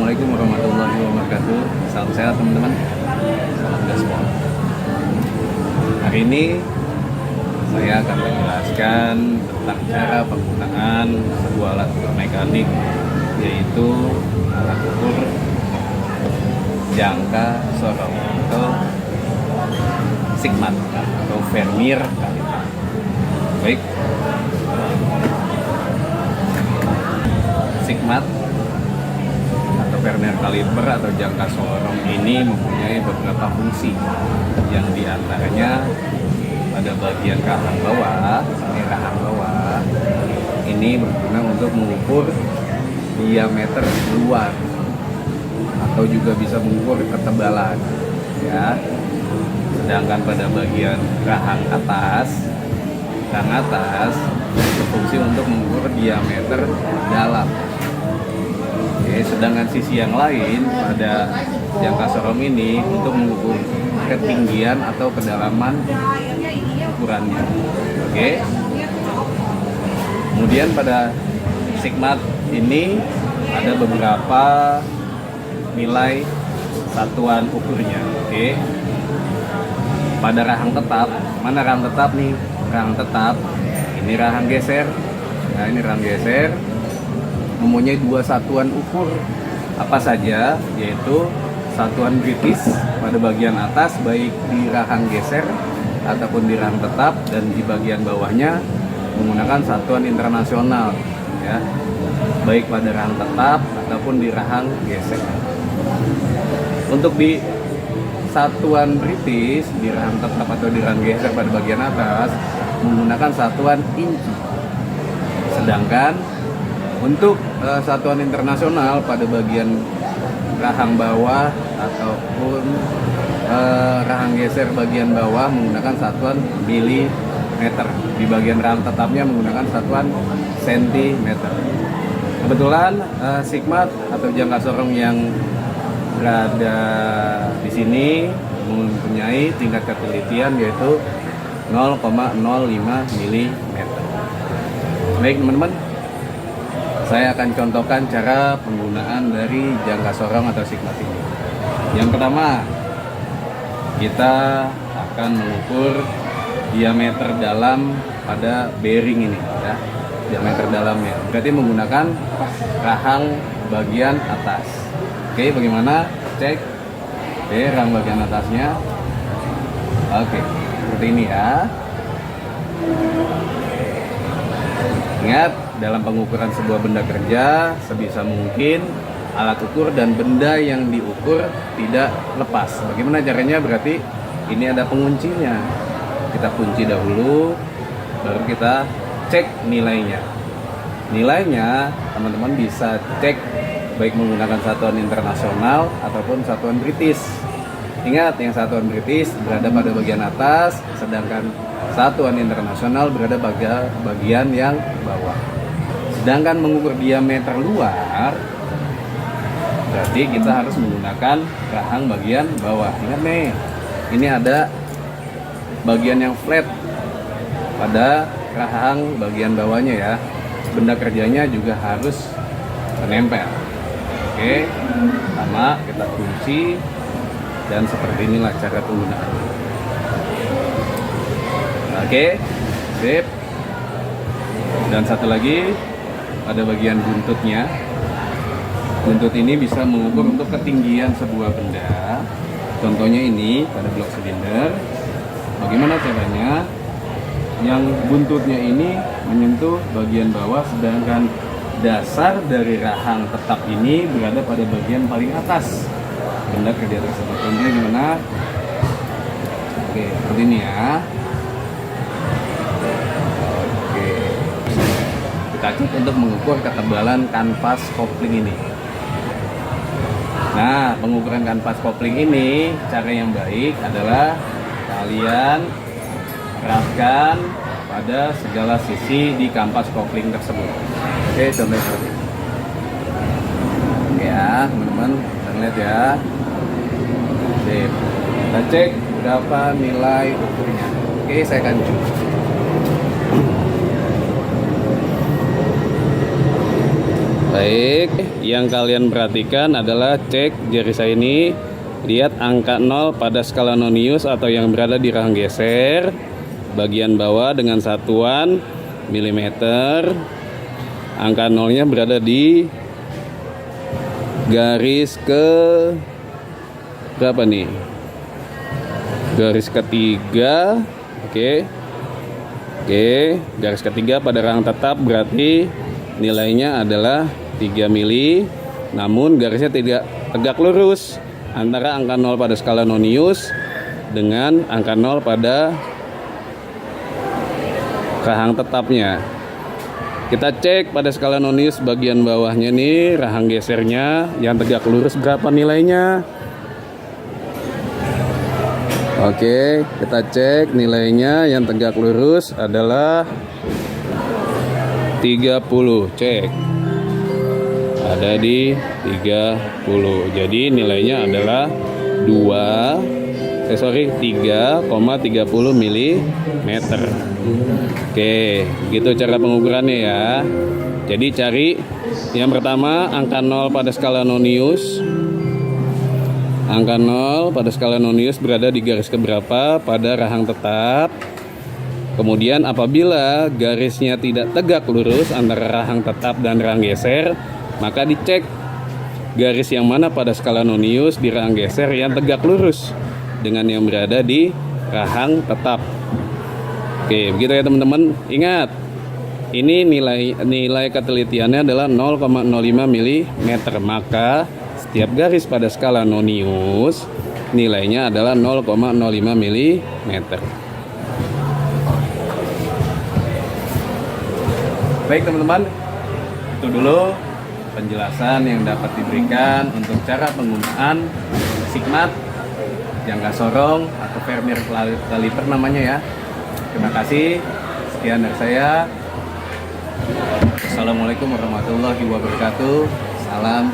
Assalamualaikum warahmatullahi wabarakatuh. Salam sehat teman-teman. Salam gaspol. Hari ini saya akan menjelaskan tentang cara penggunaan sebuah alat ukur mekanik, yaitu alat ukur jangka sorong atau sigmat atau Vernier kaliper. Baik, sigmat atau Vernier kaliper atau jangka sorong ini mempunyai beberapa fungsi, yang diantaranya pada bagian rahang bawah, ini berguna untuk mengukur diameter luar atau juga bisa mengukur ketebalan, ya. Sedangkan pada bagian rahang atas berfungsi untuk mengukur diameter dalam. Oke, sedangkan sisi yang lain pada jangka sorong ini untuk mengukur ketinggian atau kedalaman ukurannya. Oke. Kemudian pada sigmat ini ada beberapa nilai satuan ukurnya. Oke. Pada rahang tetap, mana rahang tetap nih? Rahang tetap, ini rahang geser. Nah, ini rahang geser mempunyai dua satuan ukur apa saja, yaitu satuan British pada bagian atas baik di rahang geser ataupun di rahang tetap, dan di bagian bawahnya menggunakan satuan internasional, ya, baik pada rahang tetap ataupun di rahang geser. Untuk di satuan British di rahang tetap atau di rahang geser pada bagian atas menggunakan satuan inci. Sedangkan untuk satuan internasional pada bagian rahang bawah ataupun rahang geser bagian bawah menggunakan satuan milimeter. Di bagian rahang tetapnya menggunakan satuan sentimeter. Kebetulan sigmat atau jangka sorong yang berada di sini mempunyai tingkat ketelitian yaitu 0,05 mm. Baik teman-teman, saya akan contohkan cara penggunaan dari jangka sorong atau sigmat ini. Yang pertama, kita akan mengukur diameter dalam pada bearing ini, ya, diameter dalamnya. Berarti menggunakan rahang bagian atas. Oke, bagaimana? Cek. Oke, rahang bagian atasnya. Oke, seperti ini ya. Ingat, dalam pengukuran sebuah benda kerja, sebisa mungkin alat ukur dan benda yang diukur tidak lepas. Bagaimana caranya? Berarti ini ada penguncinya. Kita kunci dahulu, baru kita cek nilainya. Nilainya teman-teman bisa cek baik menggunakan satuan internasional ataupun satuan British. Ingat, yang satuan British berada pada bagian atas, sedangkan satuan internasional berada bagian yang bawah. Sedangkan mengukur diameter luar, berarti kita harus menggunakan rahang bagian bawah. Ingat nih, ini ada bagian yang flat pada rahang bagian bawahnya, ya. Benda kerjanya juga harus menempel. Oke, sama kita kunci, dan seperti inilah cara penggunaan. Oke, sip. Dan satu lagi, pada bagian buntutnya. Buntut ini bisa mengukur untuk ketinggian sebuah benda. Contohnya ini pada blok silinder. Bagaimana caranya? Yang buntutnya ini menyentuh bagian bawah, sedangkan dasar dari rahang tetap ini berada pada bagian paling atas benda kerja tersebut. Contohnya gimana? Oke, seperti ini ya. Oke, kita cek untuk mengukur ketebalan kanvas kopling ini. Nah, pengukuran kanvas kopling ini, cara yang baik adalah kalian terapkan pada segala sisi di kanvas kopling tersebut. Oke, contohnya seperti ini. Oke ya, teman-teman, kita lihat ya. Sip. Kita cek berapa nilai ukurnya. Oke, saya akan coba. Baik, yang kalian perhatikan adalah cek jari saya ini. Lihat angka 0 pada skala nonius atau yang berada di rahang geser bagian bawah dengan satuan milimeter. Angka 0-nya berada di garis ke berapa nih? Garis ketiga. Oke, garis ketiga pada rahang tetap berarti nilainya adalah 3 mili. Namun garisnya tidak tegak lurus antara angka 0 pada skala nonius dengan angka 0 pada rahang tetapnya. Kita cek pada skala nonius bagian bawahnya nih, rahang gesernya yang tegak lurus berapa nilainya. Oke, kita cek nilainya yang tegak lurus adalah 30. Cek. Ada di 30. Jadi nilainya adalah 3,30 mm. Oke, gitu cara pengukurannya ya. Jadi cari yang pertama angka 0 pada skala nonius. Angka 0 pada skala nonius berada di garis keberapa pada rahang tetap. Kemudian apabila garisnya tidak tegak lurus antara rahang tetap dan rahang geser, maka dicek garis yang mana pada skala nonius di rahang geser yang tegak lurus dengan yang berada di rahang tetap. Oke, begitu ya teman-teman. Ingat, ini nilai ketelitiannya adalah 0,05 mm. Maka setiap garis pada skala nonius nilainya adalah 0,05 mm. Baik teman-teman, itu dulu penjelasan yang dapat diberikan untuk cara penggunaan sigmat, jangka sorong atau Vernier Caliper namanya ya. Terima kasih. Sekian dari saya. Assalamualaikum warahmatullahi wabarakatuh. Salam.